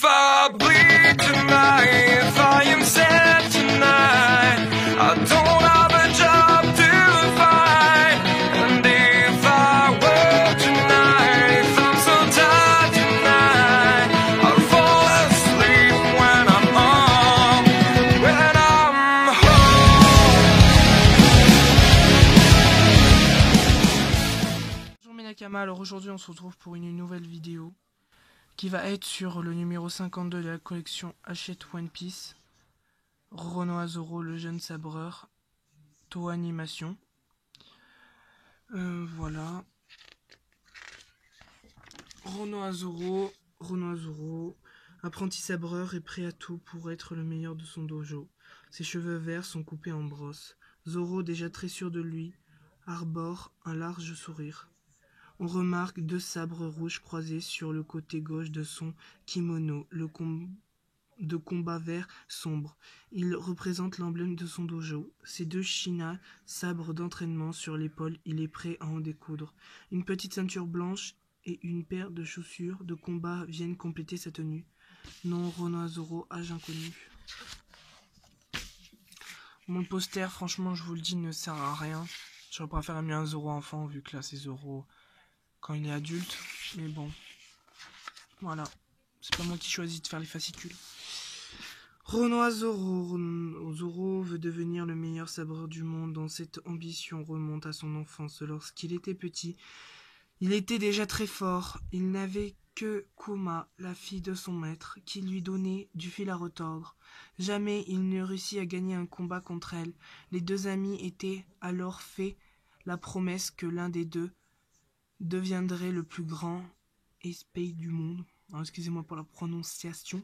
if I bleed tonight, if I am sad tonight, I don't have a job to find. And if I were tonight, if I'm so tired tonight, I'll fall asleep when I'm home, when I'm home. Bonjour mes Nakama, alors aujourd'hui on se retrouve pour une nouvelle vidéo qui va être sur le numéro 52 de la collection Hachette One Piece, Roronoa Zoro, le jeune sabreur, Toei Animation. Voilà. Roronoa Zoro, apprenti sabreur et prêt à tout pour être le meilleur de son dojo. Ses cheveux verts sont coupés en brosse. Zoro, déjà très sûr de lui, arbore un large sourire. On remarque deux sabres rouges croisés sur le côté gauche de son kimono, de combat vert sombre. Il représente l'emblème de son dojo. Ses deux shinas, sabres d'entraînement sur l'épaule, il est prêt à en découdre. Une petite ceinture blanche et une paire de chaussures de combat viennent compléter sa tenue. Nom Roronoa Zoro, âge inconnu. Mon poster, franchement, je vous le dis, ne sert à rien. J'aurais préféré mieux un Zoro enfant, vu que là, c'est Zoro quand il est adulte, mais bon, voilà, c'est pas moi qui choisis de faire les fascicules. Roronoa Zoro. Zoro veut devenir le meilleur sabreur du monde. Dans cette ambition remonte à son enfance. Lorsqu'il était petit, il était déjà très fort. Il n'avait que Kuma, la fille de son maître, qui lui donnait du fil à retordre. Jamais il ne réussit à gagner un combat contre elle. Les deux amis étaient alors fait la promesse que l'un des deux deviendrait le plus grand esprit du monde. Excusez-moi pour la prononciation,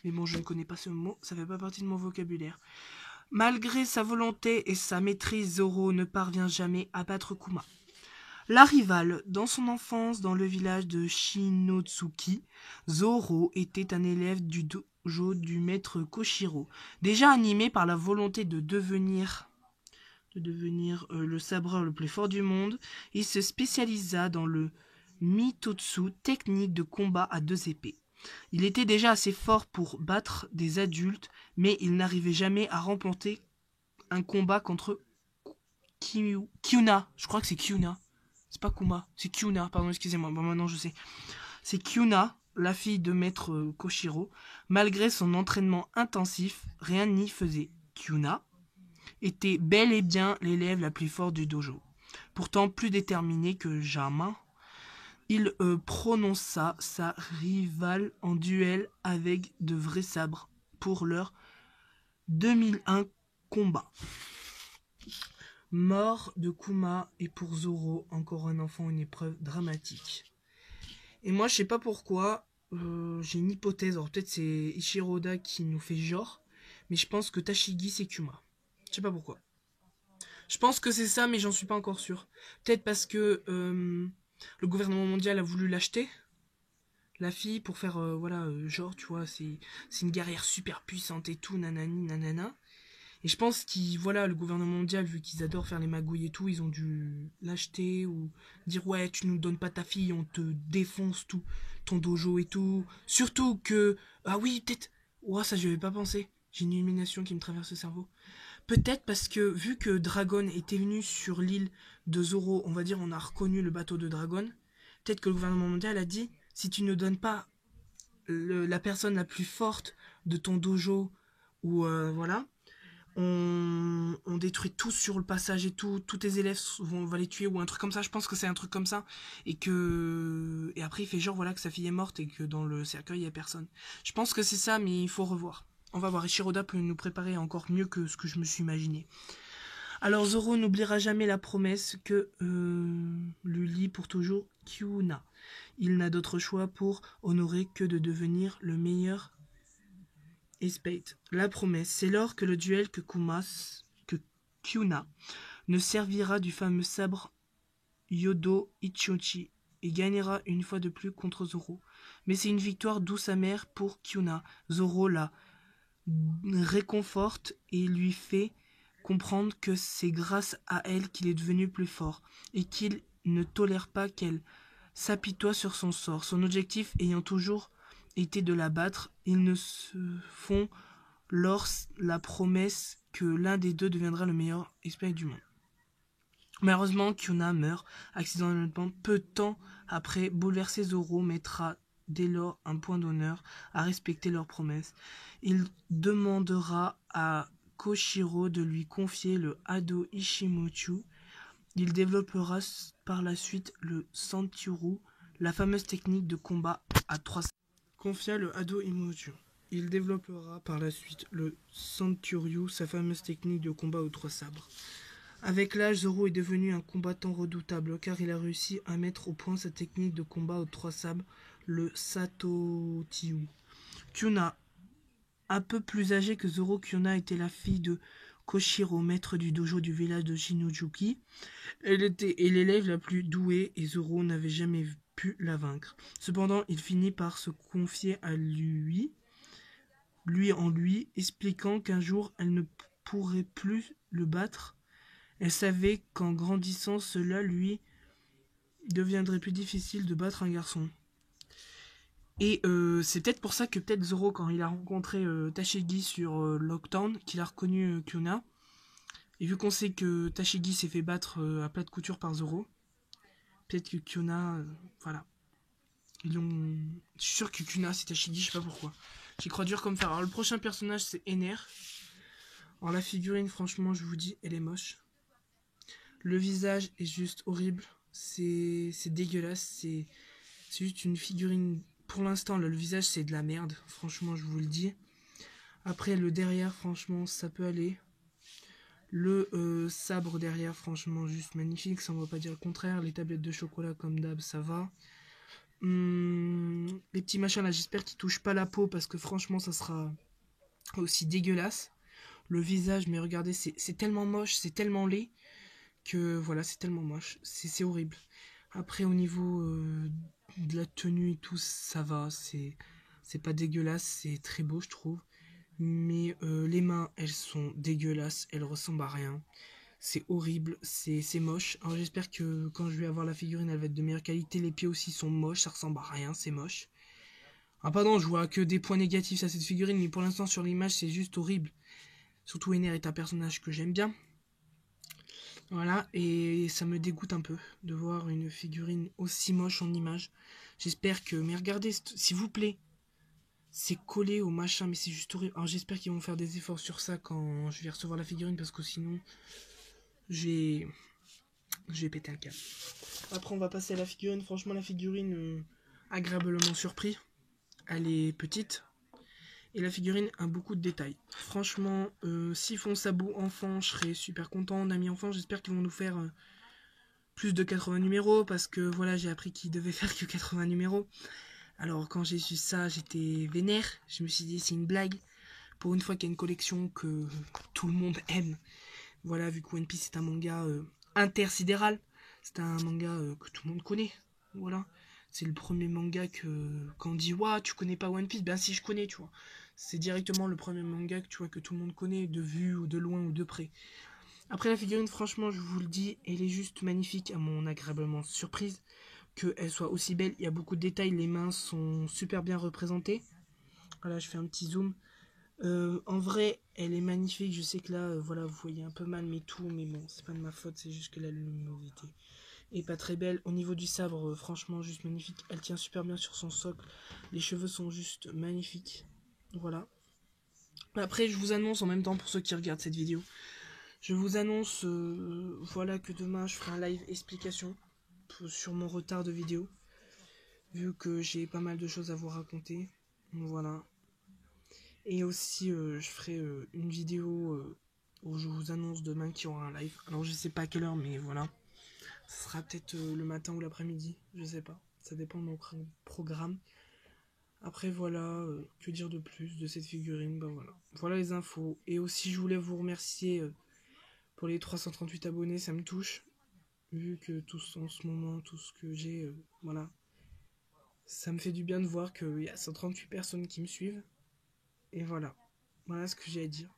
mais bon, je ne connais pas ce mot, ça fait pas partie de mon vocabulaire. Malgré sa volonté et sa maîtrise, Zoro ne parvient jamais à battre Kuma. La rivale, dans son enfance, dans le village de Shinotsuki, Zoro était un élève du dojo du maître Koshiro, déjà animé par la volonté de devenir le sabreur le plus fort du monde. Il se spécialisa dans le mitotsu, technique de combat à deux épées. Il était déjà assez fort pour battre des adultes, mais il n'arrivait jamais à remporter un combat contre Kyuna. Je crois que c'est Kyuna. C'est pas Kuma, c'est Kyuna, pardon, excusez-moi. Bon, maintenant je sais. C'est Kyuna, la fille de maître Koshiro. Malgré son entraînement intensif, rien n'y faisait. Kyuna était bel et bien l'élève la plus forte du dojo. Pourtant plus déterminé que jamais, il prononça sa rivale en duel avec de vrais sabres pour leur 2001 combat. Mort de Kuma et pour Zoro, encore un enfant, une épreuve dramatique. Et moi je sais pas pourquoi, j'ai une hypothèse, alors peut-être c'est Ichiroda qui nous fait genre, mais je pense que Tashigi c'est Kuma. Je sais pas pourquoi. Je pense que c'est ça, mais j'en suis pas encore sûr. Peut-être parce que le gouvernement mondial a voulu l'acheter, la fille, pour faire, genre, tu vois, c'est une guerrière super puissante et tout, nanani, nanana. Et je pense le gouvernement mondial, vu qu'ils adorent faire les magouilles et tout, ils ont dû l'acheter ou dire, ouais, tu nous donnes pas ta fille, on te défonce tout, ton dojo et tout. Surtout que, ah oui, peut-être, ouais, ça j'y avais pas pensé. J'ai une illumination qui me traverse le cerveau. Peut-être parce que, vu que Dragon était venu sur l'île de Zoro, on va dire, on a reconnu le bateau de Dragon. Peut-être que le gouvernement mondial a dit, si tu ne donnes pas la personne la plus forte de ton dojo, ou voilà, on détruit tout sur le passage et tout, tous tes élèves on va les tuer, ou un truc comme ça. Je pense que c'est un truc comme ça. Et après il fait genre, voilà, que sa fille est morte et que dans le cercueil il y a personne. Je pense que c'est ça, mais il faut revoir. On va voir, Ichiroda peut nous préparer encore mieux que ce que je me suis imaginé. Alors Zoro n'oubliera jamais la promesse que lui lie pour toujours Kyuna. Il n'a d'autre choix pour honorer que de devenir le meilleur esprit. La promesse, c'est lors que le duel que Kyuna ne servira du fameux sabre Yodo Ichochi et gagnera une fois de plus contre Zoro. Mais c'est une victoire douce amère pour Kyuna. Zoro la réconforte et lui fait comprendre que c'est grâce à elle qu'il est devenu plus fort et qu'il ne tolère pas qu'elle s'apitoie sur son sort, son objectif ayant toujours était de la battre, ils ne se font lors la promesse que l'un des deux deviendra le meilleur esprit du monde. Malheureusement, Kyona meurt accidentellement peu de temps après. Bouleversé, Zoro mettra dès lors un point d'honneur à respecter leur promesse. Il demandera à Koshiro de lui confier le Hado Ishimochu. Il développera par la suite le Santyuru, la fameuse technique de combat à 3 sabres. Confia le Hado Ishimochu. Il développera par la suite le Santyuryu, sa fameuse technique de combat aux 3 sabres. Avec l'âge, Zoro est devenu un combattant redoutable car il a réussi à mettre au point sa technique de combat aux 3 sabres, le Satotyu. Kyona, un peu plus âgée que Zoro, Kyona était la fille de Koshiro, maître du dojo du village de Shinojuki. Elle était l'élève la plus douée et Zoro n'avait jamais pu la vaincre. Cependant, il finit par se confier à lui, expliquant qu'un jour elle ne pourrait plus le battre. Elle savait qu'en grandissant, cela lui deviendrait plus difficile de battre un garçon. Et c'est peut-être pour ça que Zoro, quand il a rencontré Tashigi sur Lockdown, qu'il a reconnu Kyona. Et vu qu'on sait que Tashigi s'est fait battre à plat de couture par Zoro, peut-être que Kyona, voilà. Je suis sûr que Kyona c'est Tashigi, je sais pas pourquoi. J'y crois dur comme fer. Alors le prochain personnage c'est Ener. Alors la figurine, franchement, je vous dis, elle est moche. Le visage est juste horrible. C'est dégueulasse. C'est juste une figurine. Pour l'instant, le visage, c'est de la merde. Franchement, je vous le dis. Après, le derrière, franchement, ça peut aller. Le sabre derrière, franchement, juste magnifique. Ça, on va pas dire le contraire. Les tablettes de chocolat, comme d'hab, ça va. Les petits machins, là, j'espère qu'ils touchent pas la peau. Parce que, franchement, ça sera aussi dégueulasse. Le visage, mais regardez, c'est tellement moche, c'est tellement laid. Que voilà, c'est tellement moche, c'est horrible. Après au niveau de la tenue et tout, ça va, c'est pas dégueulasse, c'est très beau je trouve. Mais les mains, elles sont dégueulasses, elles ressemblent à rien. C'est horrible, c'est moche. Alors j'espère que quand je vais avoir la figurine, elle va être de meilleure qualité. Les pieds aussi sont moches, ça ressemble à rien, c'est moche. Ah pardon, je vois que des points négatifs à cette figurine, mais pour l'instant sur l'image c'est juste horrible. Surtout Ener est un personnage que j'aime bien. Voilà, et ça me dégoûte un peu de voir une figurine aussi moche en image. J'espère que... Mais regardez, s'il vous plaît. C'est collé au machin, mais c'est juste horrible. Alors j'espère qu'ils vont faire des efforts sur ça quand je vais recevoir la figurine, parce que sinon, je vais péter un câble. Après, on va passer à la figurine. Franchement, la figurine, agréablement surpris. Elle est petite. Et la figurine a beaucoup de détails. Franchement, s'ils font Sabou enfant, je serais super content. Nami enfant, j'espère qu'ils vont nous faire plus de 80 numéros. Parce que voilà, j'ai appris qu'ils devaient faire que 80 numéros. Alors quand j'ai su ça, j'étais vénère. Je me suis dit, c'est une blague. Pour une fois qu'il y a une collection que tout le monde aime. Voilà, vu que One Piece est un manga intersidéral. C'est un manga que tout le monde connaît. Voilà. C'est le premier manga quand on dit, ouah, tu connais pas One Piece? Ben si, je connais, tu vois. C'est directement le premier manga que, tu vois, que tout le monde connaît, de vue ou de loin ou de près. Après la figurine, franchement, je vous le dis, elle est juste magnifique, à mon agréablement surprise. Qu'elle soit aussi belle, il y a beaucoup de détails, les mains sont super bien représentées. Voilà, je fais un petit zoom. En vrai, elle est magnifique, je sais que là, voilà, vous voyez un peu mal mais tout, mais bon, c'est pas de ma faute, c'est juste que la luminosité est pas très belle. Au niveau du sabre, franchement, juste magnifique, elle tient super bien sur son socle, les cheveux sont juste magnifiques. Voilà. Après, je vous annonce en même temps pour ceux qui regardent cette vidéo. Je vous annonce voilà que demain je ferai un live explication sur mon retard de vidéo. Vu que j'ai pas mal de choses à vous raconter. Voilà. Et aussi je ferai une vidéo où je vous annonce demain qu'il y aura un live. Alors je sais pas à quelle heure mais voilà. Ce sera peut-être le matin ou l'après-midi. Je sais pas. Ça dépend de mon programme. Après voilà, que dire de plus de cette figurine, ben voilà. Voilà les infos. Et aussi je voulais vous remercier pour les 338 abonnés, ça me touche. Vu que tous en ce moment, tout ce que j'ai, voilà. Ça me fait du bien de voir qu'il y a 138 personnes qui me suivent. Et voilà. Voilà ce que j'ai à dire.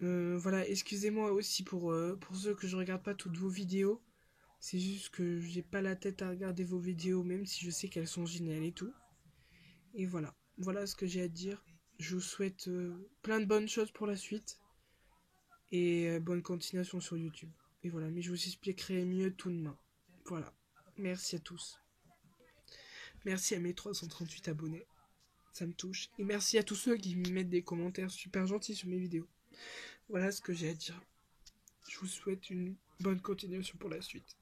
Voilà, excusez-moi aussi pour ceux que je regarde pas toutes vos vidéos. C'est juste que j'ai pas la tête à regarder vos vidéos, même si je sais qu'elles sont géniales et tout. Et voilà. Voilà ce que j'ai à dire. Je vous souhaite plein de bonnes choses pour la suite. Et bonne continuation sur YouTube. Et voilà, mais je vous expliquerai mieux tout demain. Voilà. Merci à tous. Merci à mes 338 abonnés. Ça me touche. Et merci à tous ceux qui me mettent des commentaires super gentils sur mes vidéos. Voilà ce que j'ai à dire. Je vous souhaite une bonne continuation pour la suite.